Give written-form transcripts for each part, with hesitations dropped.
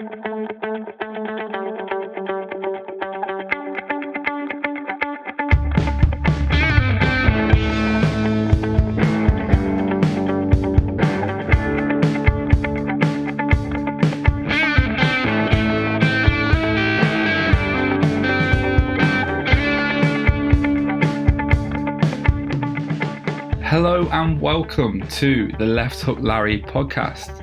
Hello and welcome to the Left Hook Larry podcast.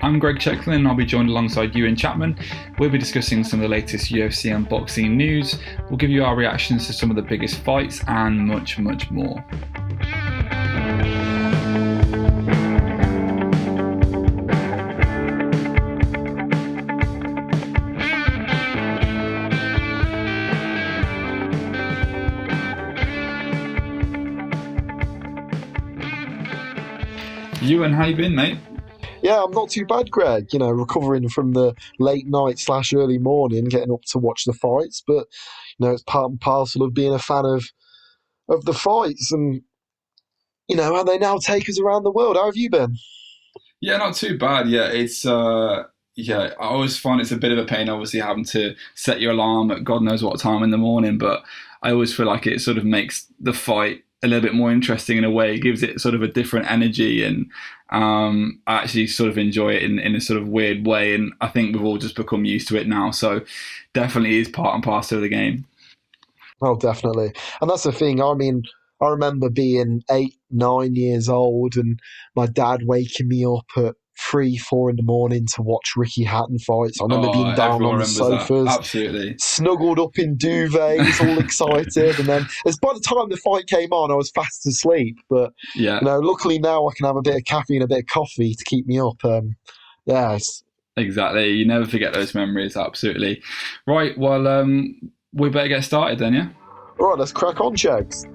I'm Greg Checklin and I'll be joined alongside Ewan Chapman. We'll be discussing some of the latest UFC and boxing news. We'll give you our reactions to some of the biggest fights and much, much more. Ewan, how you been, mate? Yeah, I'm not too bad, Greg. You know, recovering from the late night / early morning, getting up to watch the fights. But, you know, it's part and parcel of being a fan of the fights. And, you know, how they now take us around the world. How have you been? Yeah, not too bad. Yeah, it's I always find it's a bit of a pain, obviously, having to set your alarm at God knows what time in the morning. But I always feel like it sort of makes the fight a little bit more interesting in a way. It gives it sort of a different energy, and I actually sort of enjoy it in a sort of weird way. And I think we've all just become used to it now. So definitely is part and parcel of the game. Oh, definitely. And that's the thing. I mean, I remember being 8, 9 years old and my dad waking me up at 3, 4 in the morning to watch Ricky Hatton fights. I remember being down on the sofas, absolutely snuggled up in duvets, all excited. And then, as by the time the fight came on, I was fast asleep. But yeah, you know, luckily now I can have a bit of caffeine, a bit of coffee to keep me up. Exactly. You never forget those memories. Absolutely. Right. Well, we better get started then, yeah. All right, let's crack on, Chegs.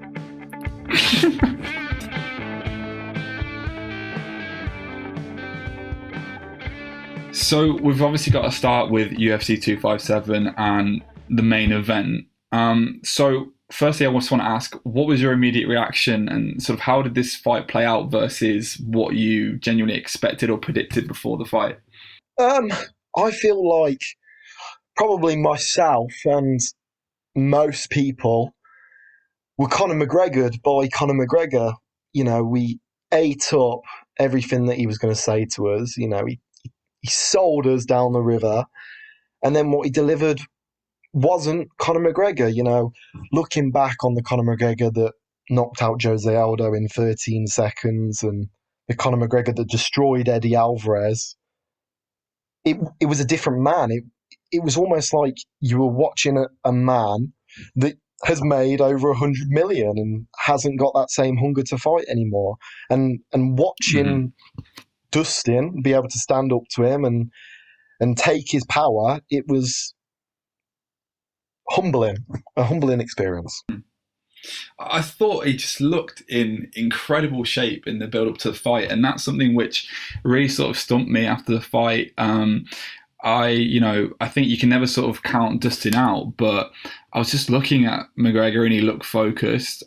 So we've obviously got to start with UFC 257 and the main event. So firstly, I just want to ask, what was your immediate reaction and sort of how did this fight play out versus what you genuinely expected or predicted before the fight? I feel like probably myself and most people were Conor McGregored by Conor McGregor. You know, we ate up everything that he was going to say to us. You know, he sold us down the river, and then what he delivered wasn't Conor McGregor. You know, looking back on the Conor McGregor that knocked out Jose Aldo in 13 seconds and the Conor McGregor that destroyed Eddie Alvarez, it was a different man. It was almost like you were watching a man that has made over 100 million and hasn't got that same hunger to fight anymore. And watching Dustin be able to stand up to him and take his power, it was a humbling experience. I thought he just looked in incredible shape in the build-up to the fight, and that's something which really sort of stumped me after the fight. I think you can never sort of count Dustin out, but I was just looking at McGregor and he looked focused.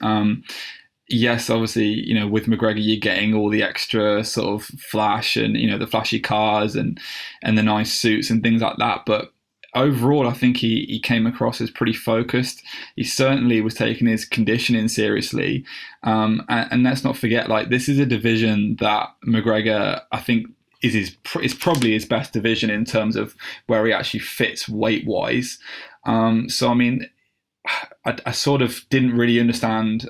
Yes, obviously, you know, with McGregor, you're getting all the extra sort of flash and, you know, the flashy cars and the nice suits and things like that. But overall, I think he came across as pretty focused. He certainly was taking his conditioning seriously. And let's not forget, like, this is a division that McGregor, I think, is probably his best division in terms of where he actually fits weight-wise. So, I mean, I sort of didn't really understand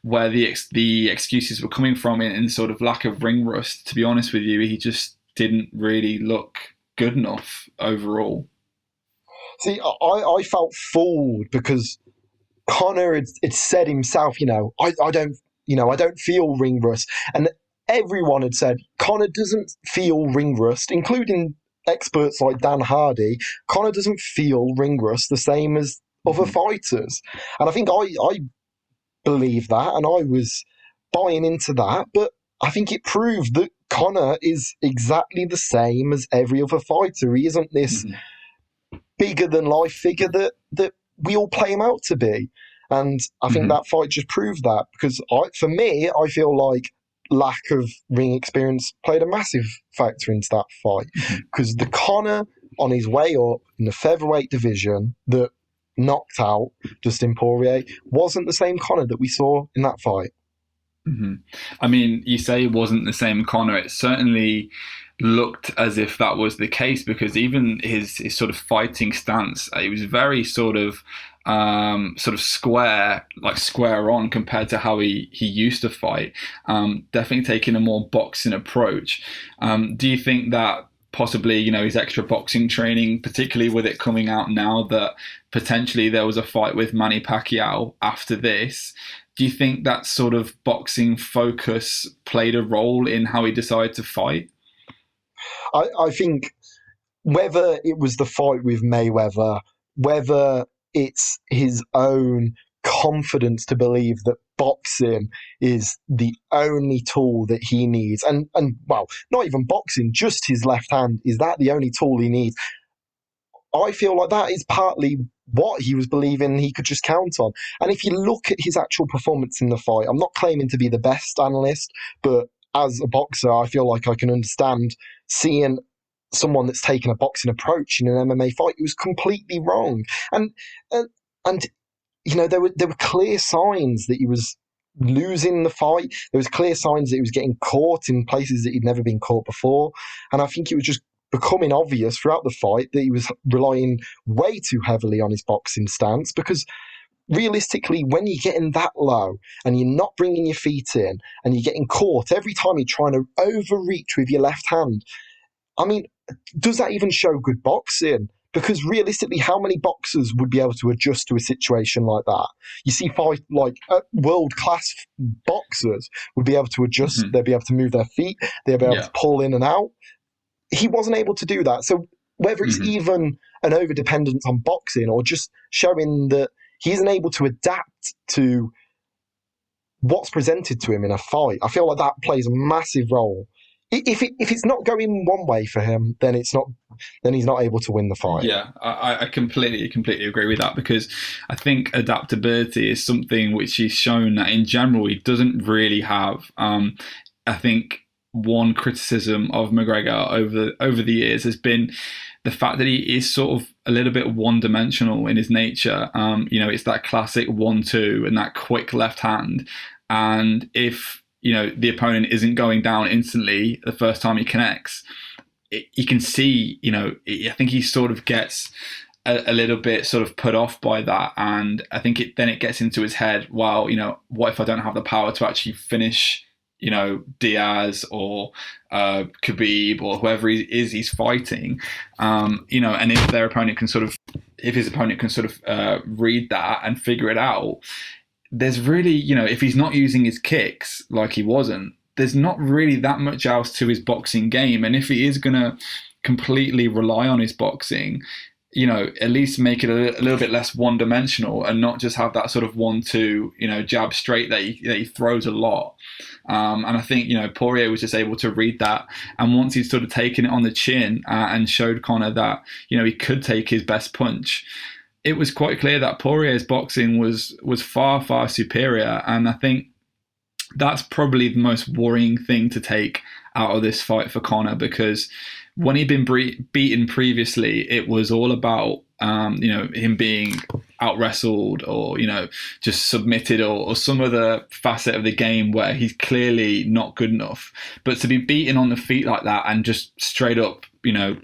where the excuses were coming from in sort of lack of ring rust. To be honest with you, he just didn't really look good enough overall. See, I felt fooled because Conor had said himself, I don't feel ring rust, and everyone had said Conor doesn't feel ring rust, including experts like Dan Hardy. Conor doesn't feel ring rust the same as other fighters, and I think I believe that, and I was buying into that, but I think it proved that Conor is exactly the same as every other fighter. He isn't this bigger than life figure that we all play him out to be. And I think that fight just proved that, because for me, I feel like lack of ring experience played a massive factor into that fight, Mhm. because the Conor on his way up in the featherweight division that knocked out Dustin Poirier wasn't the same Conor that we saw in that fight. Hmm. I mean, you say it wasn't the same Conor. It certainly looked as if that was the case because even his sort of fighting stance, it was very sort of square, like square on compared to how he used to fight. Definitely taking a more boxing approach. Do you think that possibly, his extra boxing training, particularly with it coming out now that potentially there was a fight with Manny Pacquiao after this, do you think that sort of boxing focus played a role in how he decided to fight? I think whether it was the fight with Mayweather, whether it's his own confidence to believe that boxing is the only tool that he needs, and well, not even boxing, just his left hand, is that the only tool he needs? I feel like that is partly what he was believing he could just count on. And if you look at his actual performance in the fight, I'm not claiming to be the best analyst, but as a boxer, I feel like I can understand seeing someone that's taken a boxing approach in an MMA fight. It was completely wrong, and and, and there were clear signs that he was losing the fight. There was clear signs that he was getting caught in places that he'd never been caught before, and I think it was just becoming obvious throughout the fight that he was relying way too heavily on his boxing stance, because realistically, when you're getting that low and you're not bringing your feet in and you're getting caught every time you're trying to overreach with your left hand, I mean, does that even show good boxing? Because realistically, how many boxers would be able to adjust to a situation like that? You see, fight like world class boxers would be able to adjust. Hmm. They'd be able to move their feet. They'd be able to Yeah. pull in and out. He wasn't able to do that. So whether it's Hmm. even an over dependence on boxing or just showing that he isn't able to adapt to what's presented to him in a fight, I feel like that plays a massive role. If it's not going one way for him, then it's not. Then he's not able to win the fight. Yeah, I completely agree with that because I think adaptability is something which he's shown that in general he doesn't really have. I think one criticism of McGregor over the years has been the fact that he is sort of a little bit one dimensional in his nature. It's that classic 1-2 and that quick left hand, and if the opponent isn't going down instantly the first time he connects, you can see, I think he sort of gets a little bit sort of put off by that, and I think it gets into his head. Well, what if I don't have the power to actually finish, Diaz or Khabib or whoever he is he's fighting, and if his opponent can sort of read that and figure it out, there's really, if he's not using his kicks like he wasn't, there's not really that much else to his boxing game. And if he is going to completely rely on his boxing, at least make it a little bit less one dimensional and not just have that sort of 1-2, jab straight that he throws a lot. And I think, Poirier was just able to read that. And once he'd sort of taken it on the chin and showed Conor that, he could take his best punch, it was quite clear that Poirier's boxing was far, far superior. And I think that's probably the most worrying thing to take out of this fight for Conor, because when he'd been beaten previously, it was all about him being out wrestled or just submitted or some other facet of the game where he's clearly not good enough. But to be beaten on the feet like that and just straight up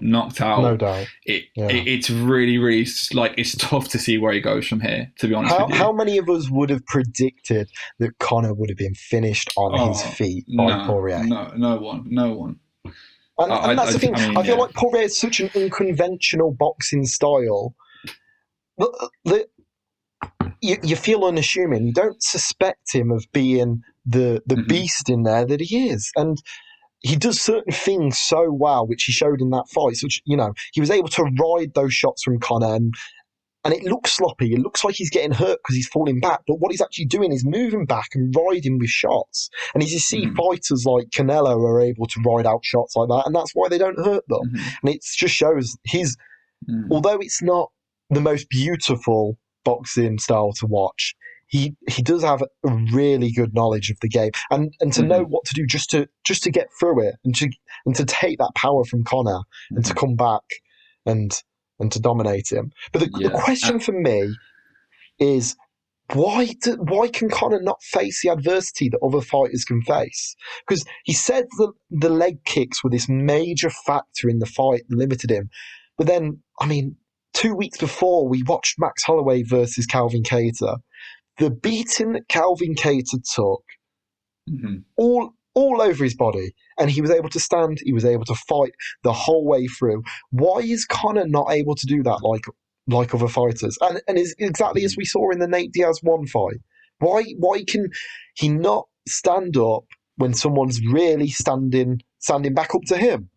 knocked No out, doubt. it's really, really, like, it's tough to see where he goes from here, to be honest with you. How many of us would have predicted that Conor would have been finished on his Oh feet by no, Poirier? no one. And that's the thing. I mean, I feel yeah. like Poirier is such an unconventional boxing style that you feel unassuming. You don't suspect him of being the Hmm. beast in there that he is. And he does certain things so well, which he showed in that fight. Such, he was able to ride those shots from Conor, and it looks sloppy. It looks like he's getting hurt because he's falling back. But what he's actually doing is moving back and riding with shots. And as you see, Hmm. fighters like Canelo are able to ride out shots like that, and that's why they don't hurt them. Hmm. And it just shows Hmm. although it's not the most beautiful boxing style to watch, he does have a really good knowledge of the game, and to know Hmm. what to do just to get through it, and to take that power from Conor and to Hmm. come back and and to dominate him. But the Yeah. question for me is, why can Conor not face the adversity that other fighters can face? Because he said the leg kicks were this major factor in the fight that limited him. But then, I mean, 2 weeks before, we watched Max Holloway versus Calvin Kattar. The beating that Calvin Kattar took, Hmm. all over his body, and he was able to stand, he was able to fight the whole way through. Why is Conor not able to do that like other fighters? And is exactly as we saw in the Nate Diaz one fight. Why can he not stand up when someone's really standing back up to him?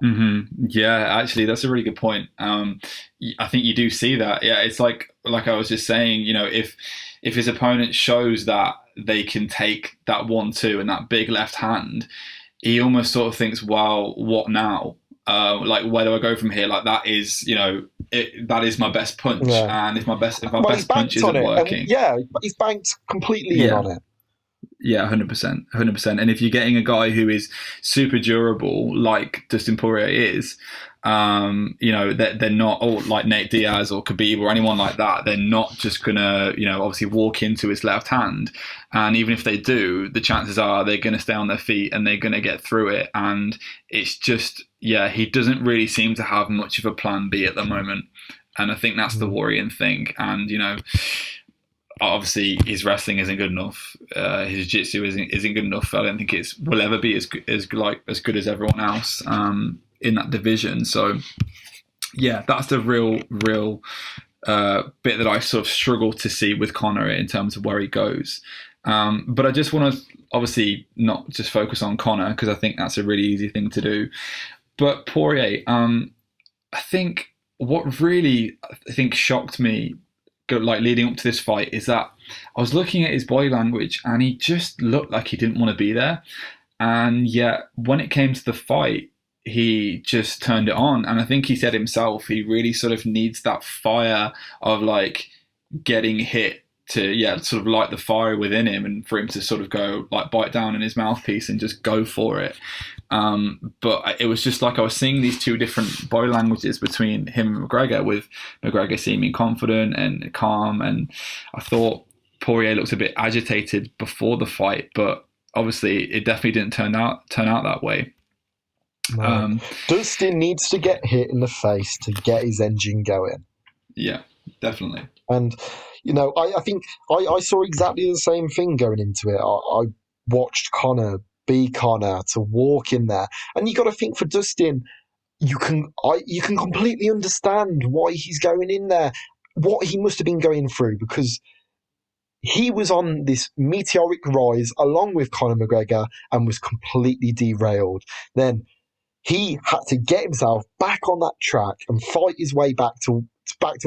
Hmm. Yeah, actually, that's a really good point. I think you do see that. Yeah, it's like I was just saying. If his opponent shows that they can take that 1-2 and that big left hand, he almost sort of thinks, "Well, what now? Like, where do I go from here? Like, that is, that is my best punch, Yeah. and if my Well, he's best punch banked on isn't it, and working, yeah, he's banked completely in yeah, on it. yeah, 100%, 100%. And if you're getting a guy who is super durable, like Dustin Poirier is, they're not, or like Nate Diaz or Khabib or anyone like that. They're not just gonna, obviously walk into his left hand. And even if they do, the chances are they're gonna stay on their feet and they're gonna get through it. And it's just, yeah, he doesn't really seem to have much of a plan B at the moment. And I think that's the worrying thing. And obviously his wrestling isn't good enough. His jiu-jitsu isn't good enough. I don't think it will ever be as good as everyone else in that division. So yeah, that's the real bit that I sort of struggle to see with Conor in terms of where he goes. But I just want to obviously not just focus on Conor because I think that's a really easy thing to do. But Poirier, I think what really I think shocked me, like leading up to this fight, is that I was looking at his body language and he just looked like he didn't want to be there. And yet, when it came to the fight, he just turned it on. And I think he said himself, he really sort of needs that fire of like getting hit to, yeah, sort of light the fire within him and for him to sort of go like bite down in his mouthpiece and just go for it. But it was just like I was seeing these two different body languages between him and McGregor, with McGregor seeming confident and calm. And I thought Poirier looked a bit agitated before the fight, but obviously it definitely didn't turn out that way. No. Um, Dustin needs to get hit in the face to get his engine going. yeah, definitely. And, I think I saw exactly the same thing going into it. I watched Conor be Conor, to walk in there. And you got to think, for Dustin, you can completely understand why he's going in there, what he must have been going through, because he was on this meteoric rise along with Conor McGregor and was completely derailed. Then he had to get himself back on that track and fight his way back to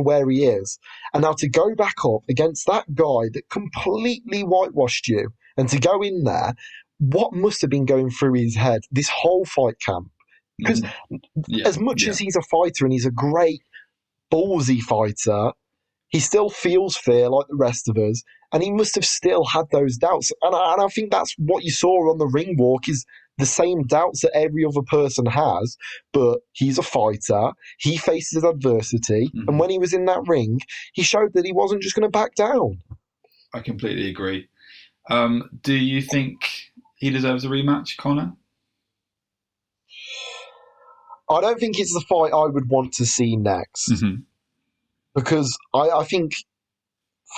where he is. And now to go back up against that guy that completely whitewashed you, and to go in there, what must have been going through his head this whole fight camp? Because Mhm. Yeah, as much yeah. as he's a fighter and he's a great ballsy fighter, he still feels fear like the rest of us, and he must have still had those doubts. And I think that's what you saw on the ring walk, is the same doubts that every other person has, but he's a fighter, he faces adversity, and Hmm. when he was in that ring, he showed that he wasn't just going to back down. I completely agree. Do you think he deserves a rematch, Connor? I don't think it's the fight I would want to see next, Hmm. because I think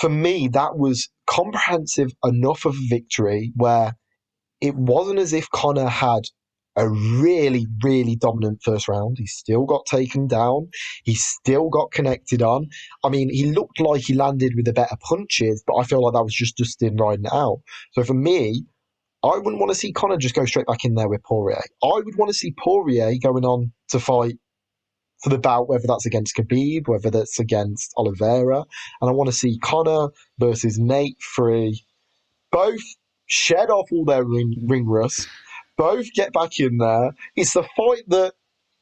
for me that was comprehensive enough of a victory where it wasn't as if Conor had a really, really dominant first round. He still got taken down. He still got connected on. I mean, he looked like he landed with the better punches, but I feel like that was just Dustin riding it out. So for me, I wouldn't want to see Conor just go straight back in there with Poirier. I would want to see Poirier going on to fight for the bout, whether that's against Khabib, whether that's against Oliveira. And I want to see Conor versus Nate Free, both shed off all their ring rust, both get back in there. It's the fight that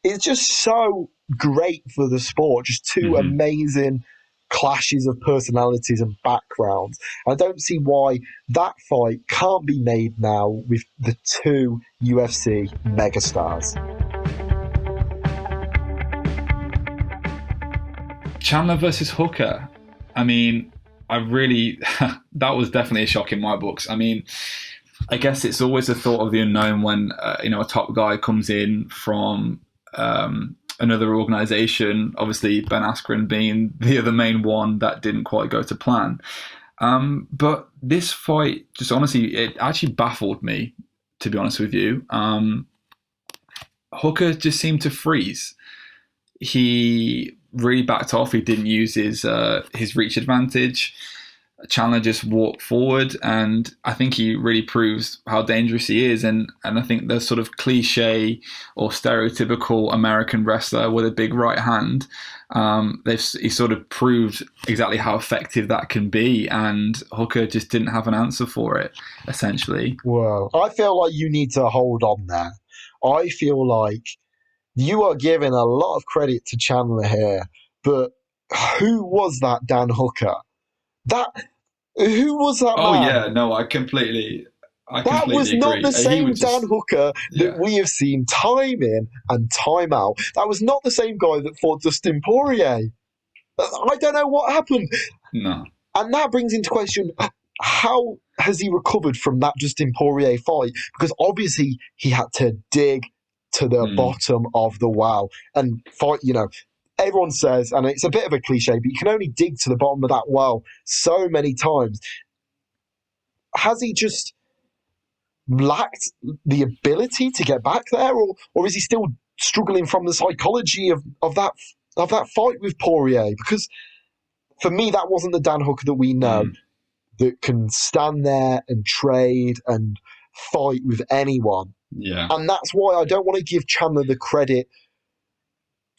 is just so great for the sport. Just two Hmm. amazing clashes of personalities and backgrounds. I don't see why that fight can't be made now with the two UFC megastars. Chandler versus Hooker. I mean, I really that was definitely a shock in my books. I mean, I guess it's always a thought of the unknown when a top guy comes in from another organization. Obviously, Ben Askren being the other main one that didn't quite go to plan. But this fight, just honestly, it actually baffled me. To be honest with you, Hooker just seemed to freeze. He really backed off. He didn't use his reach advantage. Chandler just walked forward, and I think he really proves how dangerous he is. And I think the sort of cliche or stereotypical American wrestler with a big right hand, he sort of proved exactly how effective that can be. And Hooker just didn't have an answer for it, essentially. Well, I feel like you need to hold on there. I feel like you are giving a lot of credit to Chandler here, but who was that Dan Hooker? Who was that Oh man? yeah, no, I That was completely not agree. the He same was Dan just, Hooker that yeah, we have seen time in and time out. That was not the same guy that fought Dustin Poirier. I don't know what happened. no, And that brings into question, how has he recovered from that Dustin Poirier fight? Because obviously he had to dig to the bottom of the well and fight, everyone says, and it's a bit of a cliche, but you can only dig to the bottom of that well so many times. Has he just lacked the ability to get back there, or is he still struggling from the psychology of that fight with Poirier? Because for me, that wasn't the Dan Hooker that we know that can stand there and trade and fight with anyone. yeah. And that's why I don't want to give Chandler the credit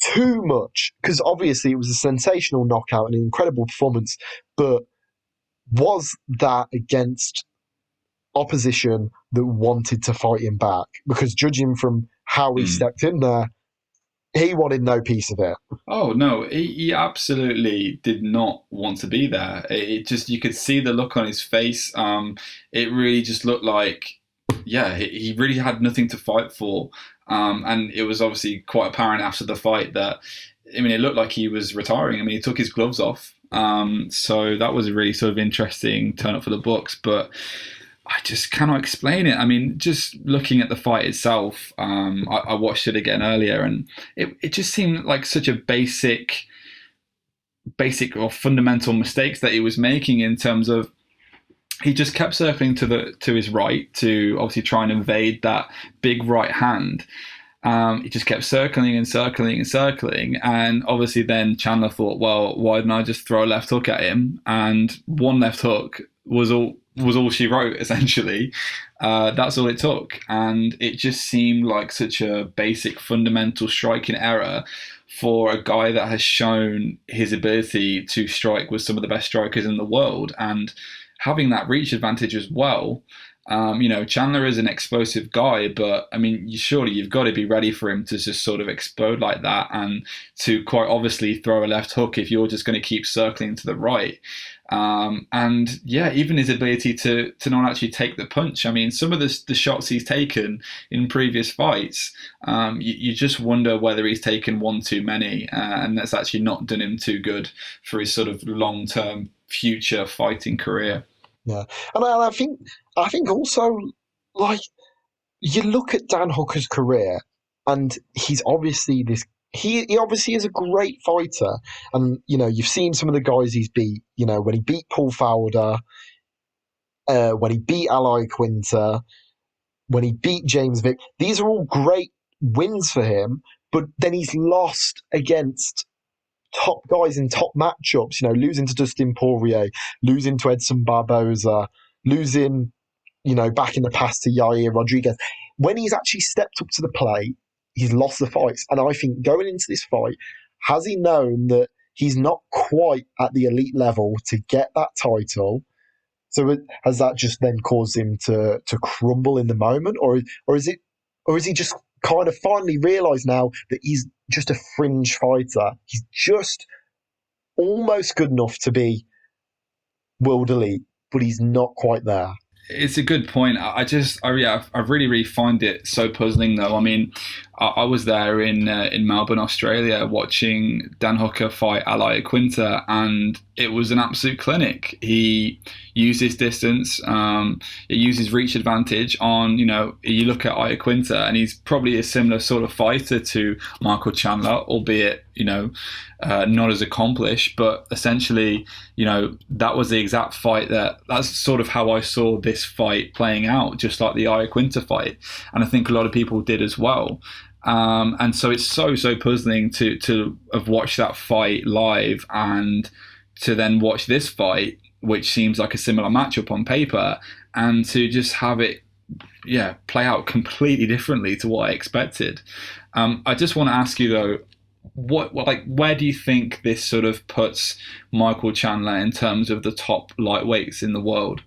too much, because obviously it was a sensational knockout and an incredible performance, but was that against opposition that wanted to fight him back? Because judging from how he stepped in there, he wanted no piece of it. Oh no, he absolutely did not want to be there. It just, you could see the look on his face. It really just looked like, yeah, he really had nothing to fight for. And it was obviously quite apparent after the fight that, I mean, it looked like he was retiring. I mean, he took his gloves off. So that was a really sort of interesting turn up for the books. But I just cannot explain it. I mean, just looking at the fight itself, I watched it again earlier, and it just seemed like such a basic or fundamental mistakes that he was making in terms of, he just kept circling to his right to obviously try and invade that big right hand. He just kept circling and circling and circling, and obviously then Chandler thought, well, why didn't I just throw a left hook at him? And one left hook was all she wrote, essentially. That's all it took, and it just seemed like such a basic, fundamental striking error for a guy that has shown his ability to strike with some of the best strikers in the world, and having that reach advantage as well. Chandler is an explosive guy, but I mean, surely you've got to be ready for him to just sort of explode like that, and to quite obviously throw a left hook if you're just going to keep circling to the right. And yeah, even his ability to not actually take the punch. I mean, some of the shots he's taken in previous fights, you just wonder whether he's taken one too many, and that's actually not done him too good for his sort of long-term future fighting career. Yeah, and I think also, like, you look at Dan Hooker's career, and he's obviously this. He obviously is a great fighter, and you've seen some of the guys he's beat. When he beat Paul Fowler, when he beat Ally Quinter, when he beat James Vick. These are all great wins for him, but then he's lost against top guys in top matchups, losing to Dustin Poirier, losing to Edson Barboza, losing, back in the past to Yair Rodriguez. When he's actually stepped up to the plate, he's lost the fights. And I think going into this fight, has he known that he's not quite at the elite level to get that title? So has that just then caused him to crumble in the moment? Or is he just kind of finally realised now that he's just a fringe fighter? He's just almost good enough to be world elite, but he's not quite there. It's a good point. I really, really find it so puzzling, though. I mean, I was there in Melbourne, Australia, watching Dan Hooker fight Ally Quinta, and it was an absolute clinic. He used his distance, he used his reach advantage on, you look at Iaquinta, and he's probably a similar sort of fighter to Michael Chandler, albeit, not as accomplished, but essentially, that was the exact fight that's sort of how I saw this fight playing out, just like the Iaquinta fight. And I think a lot of people did as well. And so it's so puzzling to have watched that fight live and to then watch this fight, which seems like a similar matchup on paper, and to just have it, play out completely differently to what I expected. I just want to ask you though, where do you think this sort of puts Michael Chandler in terms of the top lightweights in the world?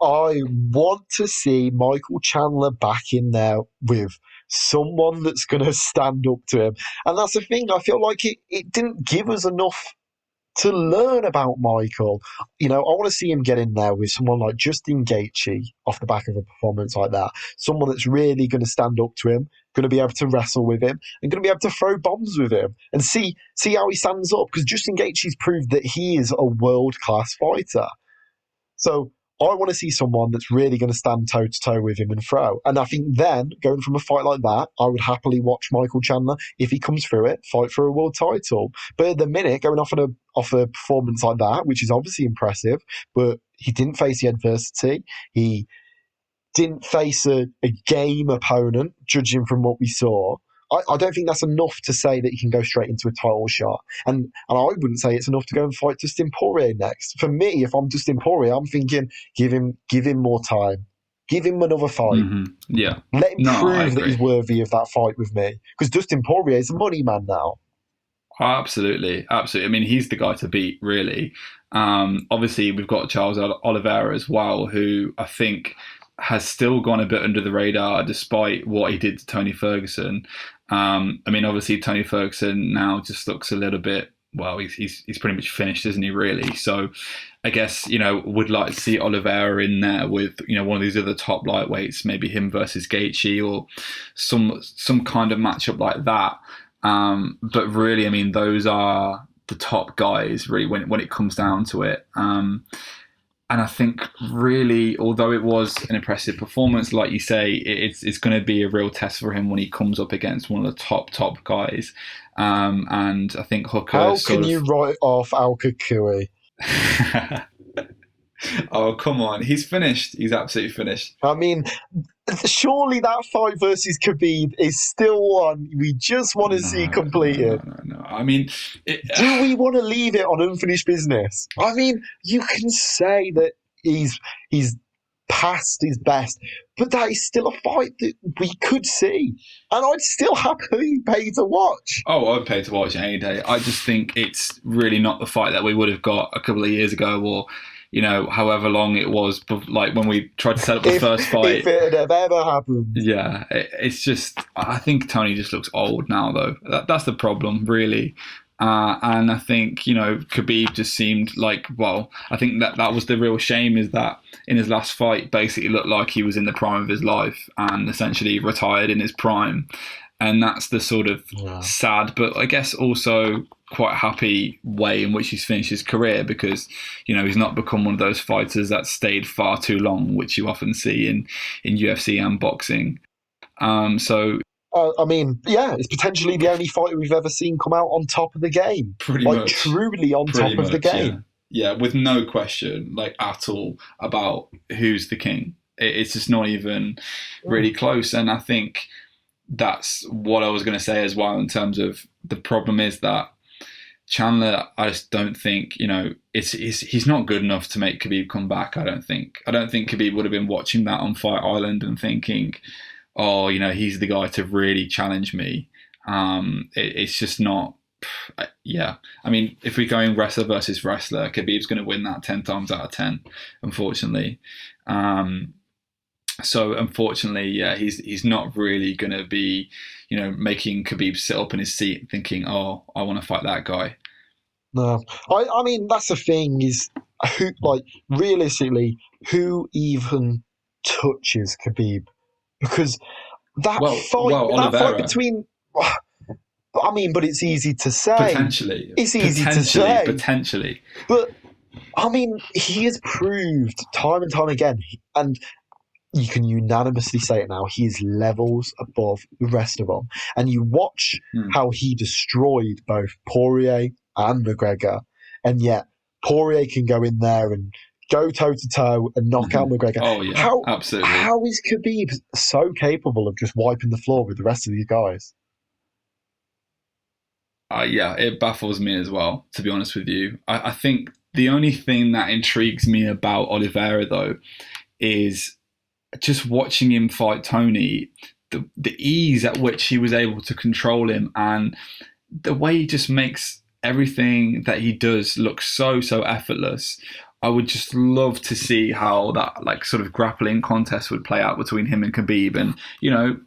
I want to see Michael Chandler back in there with someone that's going to stand up to him. And that's the thing, I feel like it didn't give us enough to learn about Michael. I want to see him get in there with someone like Justin Gaethje off the back of a performance like that. Someone that's really going to stand up to him, going to be able to wrestle with him, and going to be able to throw bombs with him and see how he stands up. Because Justin Gaethje's proved that he is a world-class fighter. So I want to see someone that's really going to stand toe to toe with him and throw. And I think then, going from a fight like that, I would happily watch Michael Chandler, if he comes through it, fight for a world title. But at the minute, going off a performance like that, which is obviously impressive, but he didn't face the adversity. He didn't face a game opponent, judging from what we saw. I don't think that's enough to say that he can go straight into a title shot. And I wouldn't say it's enough to go and fight Dustin Poirier next. For me, if I'm Dustin Poirier, I'm thinking give him more time. Give him another fight. Mm-hmm. Yeah. Let him prove that he's worthy of that fight with me. Because Dustin Poirier is a money man now. Absolutely. I mean, he's the guy to beat, really. Obviously, we've got Charles Oliveira as well, who I think has still gone a bit under the radar despite what he did to Tony Ferguson. I mean, obviously, Tony Ferguson now just looks a little bit, well, he's pretty much finished, isn't he, really? So I guess, would like to see Oliveira in there with, one of these other top lightweights, maybe him versus Gaethje or some kind of matchup like that. But really, I mean, those are the top guys, really, when it comes down to it. And I think really, although it was an impressive performance, like you say, it's going to be a real test for him when he comes up against one of the top guys. And I think Hooker. How can you write off Al Kukui? Oh, come on. He's finished. He's absolutely finished. I mean, surely that fight versus Khabib is still one we just want to see completed. No. I mean, do we want to leave it on unfinished business? I mean, you can say that he's past his best, but that is still a fight that we could see. And I'd still happily pay to watch. Oh, I'd pay to watch any day. I just think it's really not the fight that we would have got a couple of years ago, or however long it was, like when we tried to set up the first fight. If it had ever happened. Yeah, it's just, I think Tony just looks old now, though. That's the problem, really. And I think, Khabib just seemed like, well, I think that was the real shame, is that in his last fight, basically looked like he was in the prime of his life and essentially retired in his prime. And that's the sort of sad, but I guess also quite happy way in which he's finished his career, because, he's not become one of those fighters that stayed far too long, which you often see in UFC and boxing. I mean, it's potentially the only fighter we've ever seen come out on top of the game. Pretty much. Truly on top of the game. Yeah, with no question, at all, about who's the king. It's just not even really close. And I think that's what I was going to say as well, in terms of the problem is that Chandler, I just don't think, he's not good enough to make Khabib come back, I don't think. I don't think Khabib would have been watching that on Fight Island and thinking, oh, he's the guy to really challenge me. It's just not, yeah. I mean, if we're going wrestler versus wrestler, Khabib's going to win that 10 times out of 10, unfortunately. So unfortunately, he's not really going to be, making Khabib sit up in his seat thinking, oh, I want to fight that guy. No, I mean that's the thing is who like realistically who even touches Khabib because Well, that fight Oliveira. between. I mean, but it's easy to say. Potentially, It's easy to potentially, say, potentially. but I mean, he has proved time and time again, and you can unanimously say it now. He is levels above the rest of them. And you watch Hmm. how he destroyed both Poirier and McGregor, and yet Poirier can go in there and go toe to toe and knock Hmm. out McGregor. Oh yeah, absolutely. How is Khabib so capable of just wiping the floor with the rest of these guys? Yeah, it baffles me as well, to be honest with you. I think the only thing that intrigues me about Oliveira, though, is just watching him fight Tony, the ease at which he was able to control him, and the way he just makes everything that he does look so effortless. I would just love to see how that like sort of grappling contest would play out between him and Khabib, and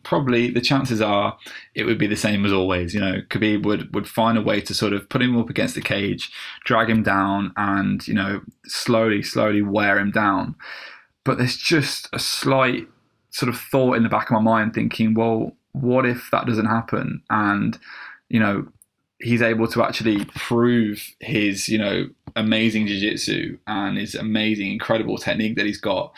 probably the chances are it would be the same as always. Khabib would find a way to sort of put him up against the cage, drag him down, and slowly wear him down. But there's just a slight sort of thought in the back of my mind thinking, well, what if that doesn't happen? And, you know, he's able to actually prove his, amazing jiu-jitsu and his amazing, incredible technique that he's got.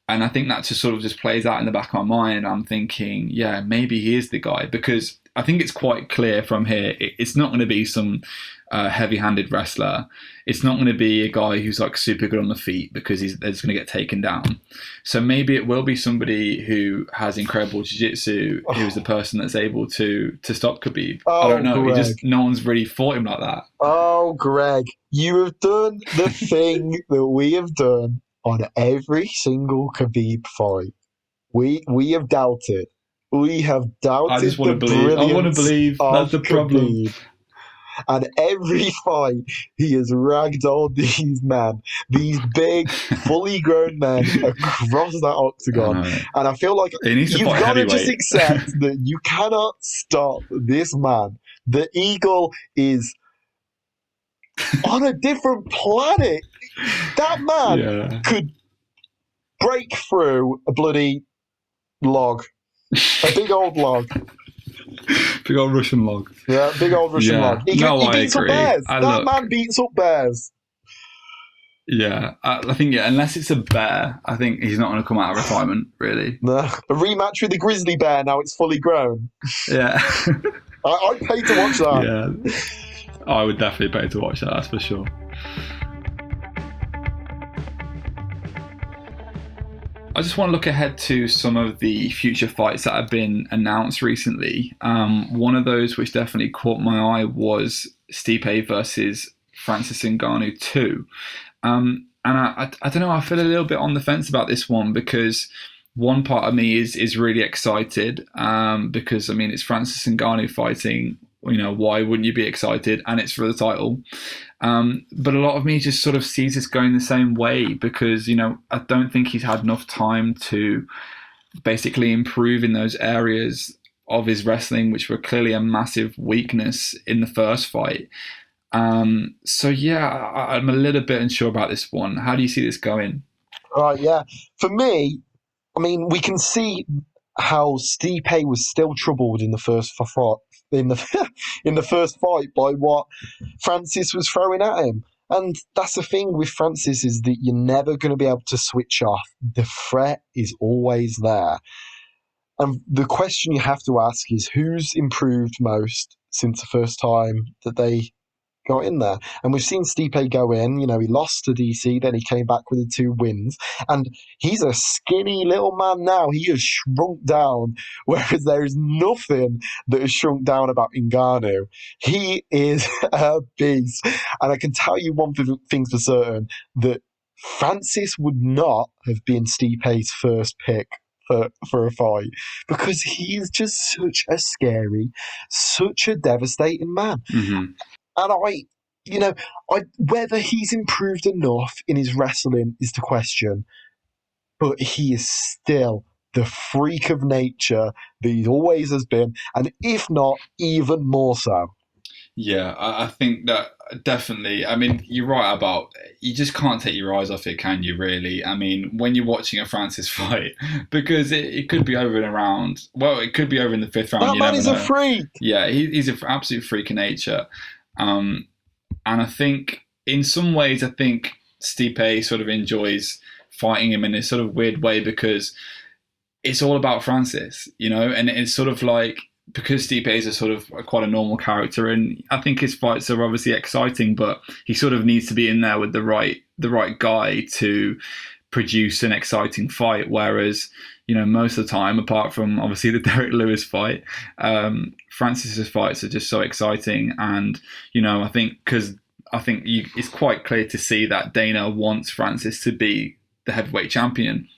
And I think that just sort of just plays out in the back of my mind. I'm thinking, yeah, maybe he is the guy, because I think it's quite clear from here. It's not going to be some heavy-handed wrestler. It's not going to be a guy who's like super good on the feet because they're just going to get taken down. So maybe it will be somebody who has incredible jiu-jitsu, who's the person that's able to stop Khabib. I Oh, don't know. Greg. No one's really fought him like that. Oh, Greg. You have done the thing that we have done on every single Khabib fight. We have doubted. We have I just doubted want the to believe. I want to brilliance believe. That's of the problem. Khabib. And every fight, he has ragdolled these men, these big, fully grown men across that I octagon. know. And I feel like He needs to you've fight got to just heavyweight. accept that you cannot stop this man. The Eagle is on a different planet. That man Yeah. could break through a bloody log, a big old log. Big old Russian log. Yeah, big old Russian Yeah. log. He No, I beats up agree. bears. That man beats up bears. Yeah. I think, unless it's a bear, I think he's not going to come out of retirement, really. No, a rematch with the grizzly bear. Now it's fully grown. Yeah. I'd pay to watch that. Yeah. I would definitely pay to watch that, that's for sure. I just want to look ahead to some of the future fights that have been announced recently. One of those which definitely caught my eye was Stipe versus Francis Ngannou 2. And I don't know, I feel a little bit on the fence about this one, because one part of me is really excited, because, I mean, it's Francis Ngannou fighting. Why wouldn't you be excited? And it's for the title. But a lot of me just sort of sees this going the same way, because, I don't think he's had enough time to basically improve in those areas of his wrestling, which were clearly a massive weakness in the first fight. So yeah, I'm a little bit unsure about this one. How do you see this going? Right, yeah. For me, I mean, we can see how Stipe was still troubled in the first fight, in the in the first fight by what Francis was throwing at him. And that's the thing with Francis, is that you're never going to be able to switch off. The threat is always there. And the question you have to ask is, who's improved most since the first time that they got in there? And we've seen Stipe go in. He lost to DC, then he came back with the 2 wins. And he's a skinny little man now. He has shrunk down, whereas there is nothing that has shrunk down about Ngannou. He is a beast. And I can tell you one thing for certain, that Francis would not have been Stipe's first pick for a fight, because he's just such a scary, such a devastating man. Mm-hmm. And whether he's improved enough in his wrestling is the question, but he is still the freak of nature that he always has been, and if not, even more so. Yeah, I think that definitely. I mean, you're right about you just can't take your eyes off it, can you? Really? I mean, when you're watching a Francis fight, because it could be over in a round. Well, it could be over in the fifth round. That You man never is a know. freak. Yeah, he's an absolute freak of nature. Um, and I think in some ways, I think Stipe sort of enjoys fighting him in a sort of weird way because it's all about Francis, and it's sort of like because Stipe is a sort of quite a normal character, and I think his fights are obviously exciting, but he sort of needs to be in there with the right guy to produce an exciting fight. Whereas, most of the time, apart from obviously the Derek Lewis fight, Francis's fights are just so exciting, and I think it's quite clear to see that Dana wants Francis to be the heavyweight champion.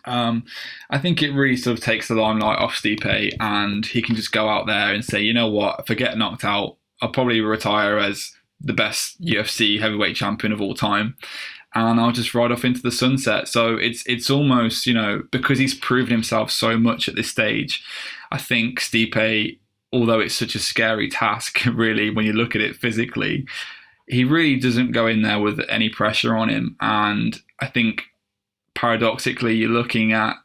I think it really sort of takes the limelight off Stipe, and he can just go out there and say, you know what, if I get knocked out, I'll probably retire as the best UFC heavyweight champion of all time, and I'll just ride off into the sunset. So it's almost, because he's proven himself so much at this stage, I think Stipe, although it's such a scary task, really, when you look at it physically, he really doesn't go in there with any pressure on him, and I think paradoxically, you're looking at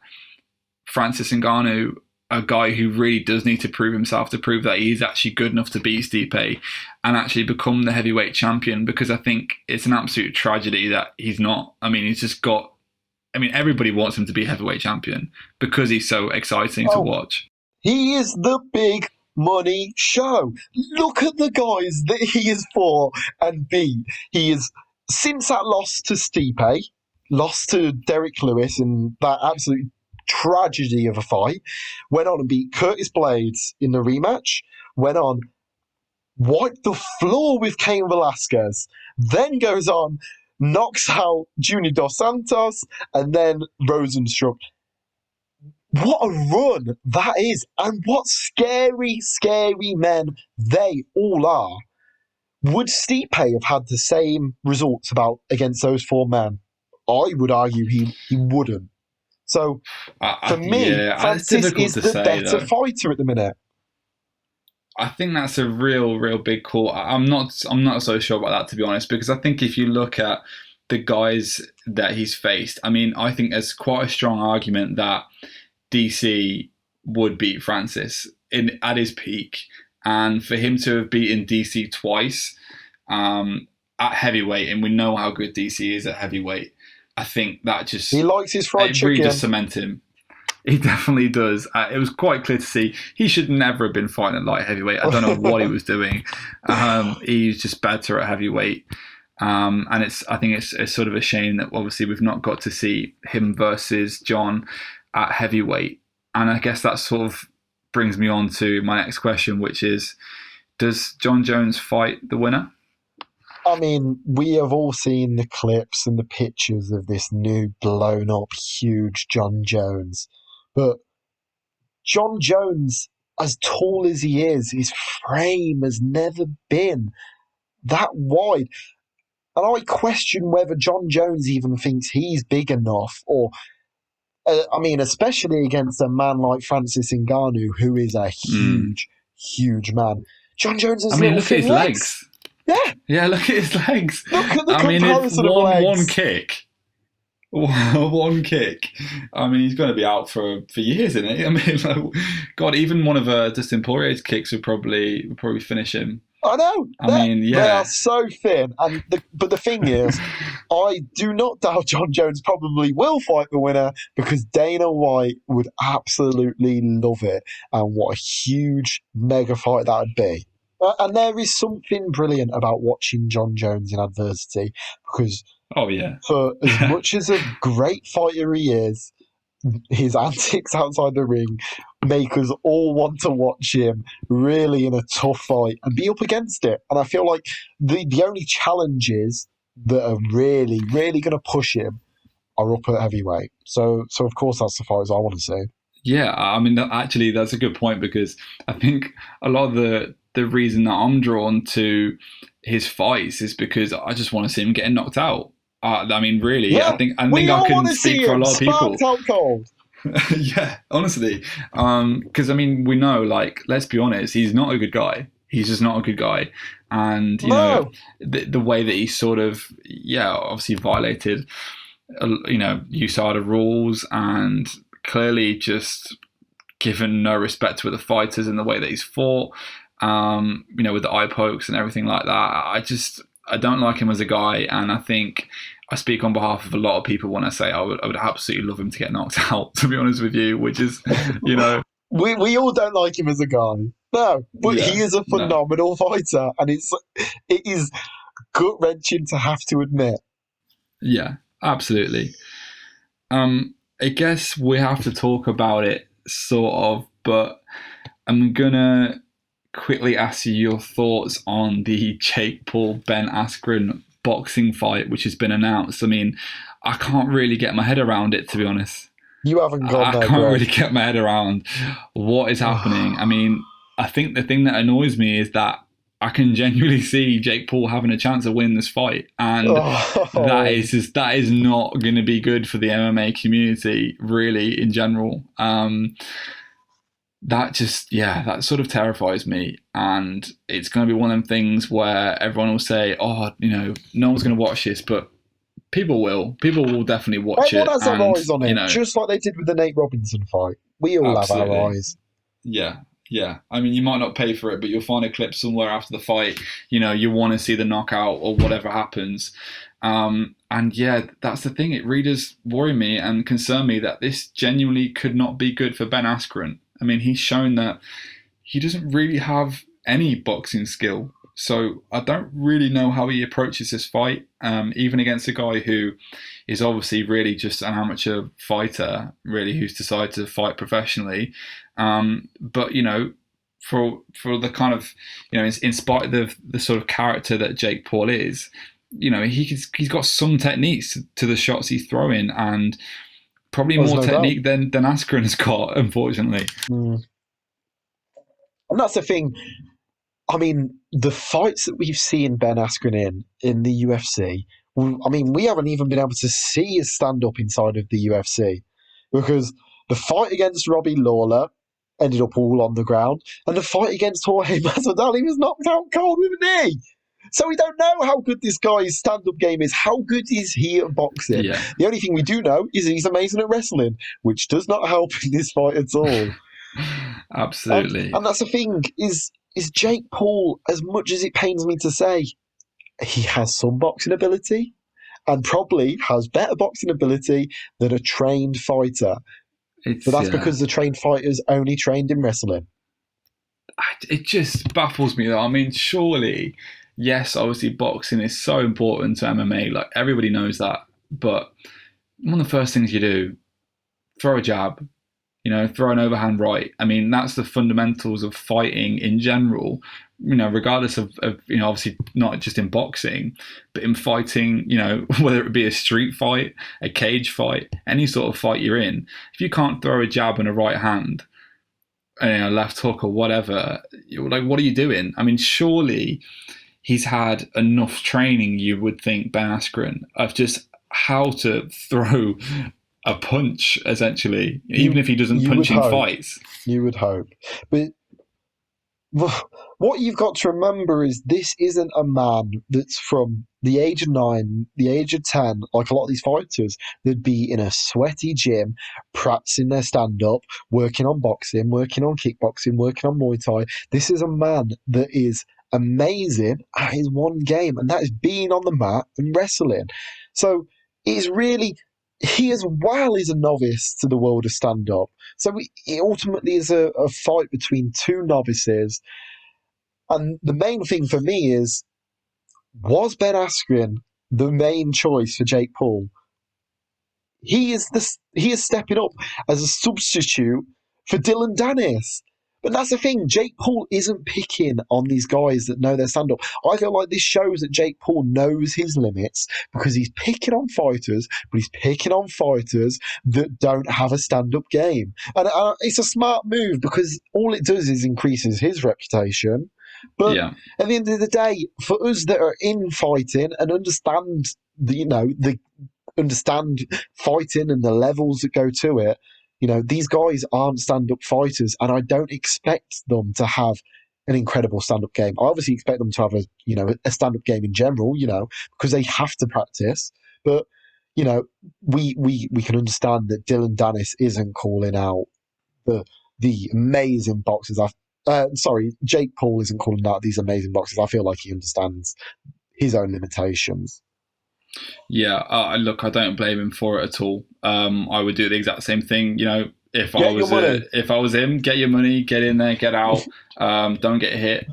Francis Ngannou, a guy who really does need to prove himself to prove that he's actually good enough to beat Stipe and actually become the heavyweight champion. Because I think it's an absolute tragedy that he's not. I mean, he's just got. I mean, everybody wants him to be heavyweight champion because he's so exciting to Oh, watch. he is the big money show. Look at the guys that he is for and beat. He is, since that loss to Stipe, lost to Derek Lewis in that absolute tragedy of a fight, went on and beat Curtis Blades in the rematch, went on, wiped the floor with Cain Velasquez, then goes on, knocks out Junior Dos Santos, and then Rosenstruck. What a run that is, and what scary, scary men they all are. Would Stipe have had the same results against those four men? I would argue he wouldn't. So, for me, Yeah, it's Francis difficult is to the say better though. fighter at the minute. I think that's a real big call. I'm not so sure about that, to be honest, because I think if you look at the guys that he's faced, I mean, I think there's quite a strong argument that DC would beat Francis at his peak, and for him to have beaten DC twice at heavyweight, and we know how good DC is at heavyweight. I think that just He likes his fried it really chicken. just cements him. He definitely does. It was quite clear to see he should never have been fighting at light heavyweight. I don't know what he was doing. He's just better at heavyweight. And I think it's sort of a shame that obviously we've not got to see him versus John at heavyweight. And I guess that sort of brings me on to my next question, which is, does John Jones fight the winner? I mean, we have all seen the clips and the pictures of this new blown up huge John Jones. But John Jones, as tall as he is, his frame has never been that wide. And I question whether John Jones even thinks he's big enough, or, I mean, especially against a man like Francis Ngannou, who is a huge, huge man. John Jones I has mean, little look at thin his legs. Yeah, Yeah, look at his legs. look at the I mean, if comparison of one legs. kick, one kick. I mean, he's going to be out for years, isn't he? I mean, like, God, even one of Dustin Poirier's kicks would probably finish him. I know. I mean, They yeah. are so thin. But the thing is, I do not doubt John Jones probably will fight the winner because Dana White would absolutely love it. And what a huge mega fight that would be. And there is something brilliant about watching John Jones in adversity because Oh yeah. for as much as a great fighter he is, his antics outside the ring make us all want to watch him really in a tough fight and be up against it. And I feel like the only challenges that are really, really going to push him are up at heavyweight. So of course that's the fighters I want to see. Yeah, I mean, actually, that's a good point because I think a lot of the reason that I'm drawn to his fights is because I just want to see him getting knocked out. I mean, really, Yeah, I think we I all can want to see speak for a him lot of people. sparked out cold. Yeah, honestly, because I mean, we know, like, let's be honest, he's not a good guy. He's just not a good guy. And, No. the way that he sort of, yeah, obviously violated, USADA rules, and clearly just given no respect to the fighters in the way that he's fought, with the eye pokes and everything like that. I don't like him as a guy, and I think I speak on behalf of a lot of people when I say I would absolutely love him to get knocked out, to be honest with you, which is, we all don't like him as a guy. No, but he yeah, is a no, phenomenal fighter, and it is gut wrenching to have to admit. yeah, absolutely. I guess we have to talk about it, sort of, but I'm gonna quickly ask you your thoughts on the Jake Paul Ben Askren boxing fight, which has been announced. I mean, I can't really get my head around it, to be honest. You haven't gone I there, can't Greg. really get my head around what is happening. I mean, I think the thing that annoys me is that I can genuinely see Jake Paul having a chance of winning this fight, and Oh, that is not going to be good for the MMA community, really, in general. That sort of terrifies me, and it's going to be one of them things where everyone will say, "Oh, no one's going to watch this," but people will definitely watch everyone it, has their and eyes on it, just like they did with the Nate Robinson fight. We all have our absolutely. eyes. Yeah, yeah. I mean, you might not pay for it, but you'll find a clip somewhere after the fight. You want to see the knockout or whatever happens. And yeah, that's the thing. It really does worry me and concern me that this genuinely could not be good for Ben Askren. I mean, he's shown that he doesn't really have any boxing skill. So I don't really know how he approaches this fight, even against a guy who is obviously really just an amateur fighter, really, who's decided to fight professionally. But for the kind of, in spite of the sort of character that Jake Paul is, he's got some techniques to the shots he's throwing, and probably There's more no doubt. technique than Askren has got, unfortunately. Mm. And that's the thing. I mean, the fights that we've seen Ben Askren in the UFC, I mean, we haven't even been able to see his stand up inside of the UFC because the fight against Robbie Lawler ended up all on the ground, and the fight against Jorge Masvidal, he was knocked out cold with a knee. So we don't know how good this guy's stand-up game is. How good is he at boxing? Yeah, The only thing we do know is he's amazing at wrestling, which does not help in this fight at all. And absolutely. and that's the thing is Jake Paul, as much as it pains me to say, he has some boxing ability and probably has better boxing ability than a trained fighter. But It's that's yeah. because the trained fighters only trained in wrestling. It just baffles me though. I mean, surely, yes, obviously boxing is so important to MMA. Like everybody knows that. But one of the first things you do, throw a jab, throw an overhand right. I mean, that's the fundamentals of fighting in general. Regardless of obviously not just in boxing, but in fighting, whether it be a street fight, a cage fight, any sort of fight you're in, if you can't throw a jab and a right hand, left hook or whatever, you're like, what are you doing? I mean, surely he's had enough training, you would think, Ben Askren, of just how to throw a punch, essentially, even You if he doesn't you would punch in hope. fights. You would hope. But what you've got to remember is this isn't a man that's from the age of 9, the age of 10, like a lot of these fighters, that'd be in a sweaty gym, practicing their stand up, working on boxing, working on kickboxing, working on Muay Thai. This is a man that is amazing at his one game, and that is being on the mat and wrestling. So it's really. He as well is a novice to the world of stand up. So it ultimately is a fight between two novices. And the main thing for me is, was Ben Askren the main choice for Jake Paul? He is stepping up as a substitute for Dylan Dennis. But that's the thing, Jake Paul isn't picking on these guys that know their stand up. I feel like this shows that Jake Paul knows his limits because he's picking on fighters, but he's picking on fighters that don't have a stand up game. And it's a smart move because all it does is increases his reputation. But Yeah, at the end of the day, for us that are in fighting and understand the understand fighting and the levels that go to it, these guys aren't stand up fighters, and I don't expect them to have an incredible stand-up game. I obviously expect them to have a stand-up game in general, because they have to practice. But we can understand that Dylan Dennis isn't calling out the amazing boxes. Jake Paul isn't calling out these amazing boxes. I feel like he understands his own limitations. Yeah, look, I don't blame him for it at all. I would do the exact same thing. If I was him, get your money, get in there, get out. Don't get hit.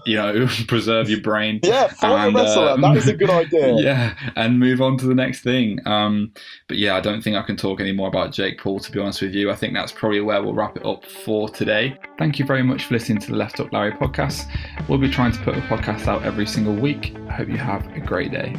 Preserve your brain. Yeah, fight a wrestler. That is a good idea. Yeah, and move on to the next thing. But yeah, I don't think I can talk any more about Jake Paul, to be honest with you. I think that's probably where we'll wrap it up for today. Thank you very much for listening to the Left Up Larry podcast. We'll be trying to put a podcast out every single week. I hope you have a great day.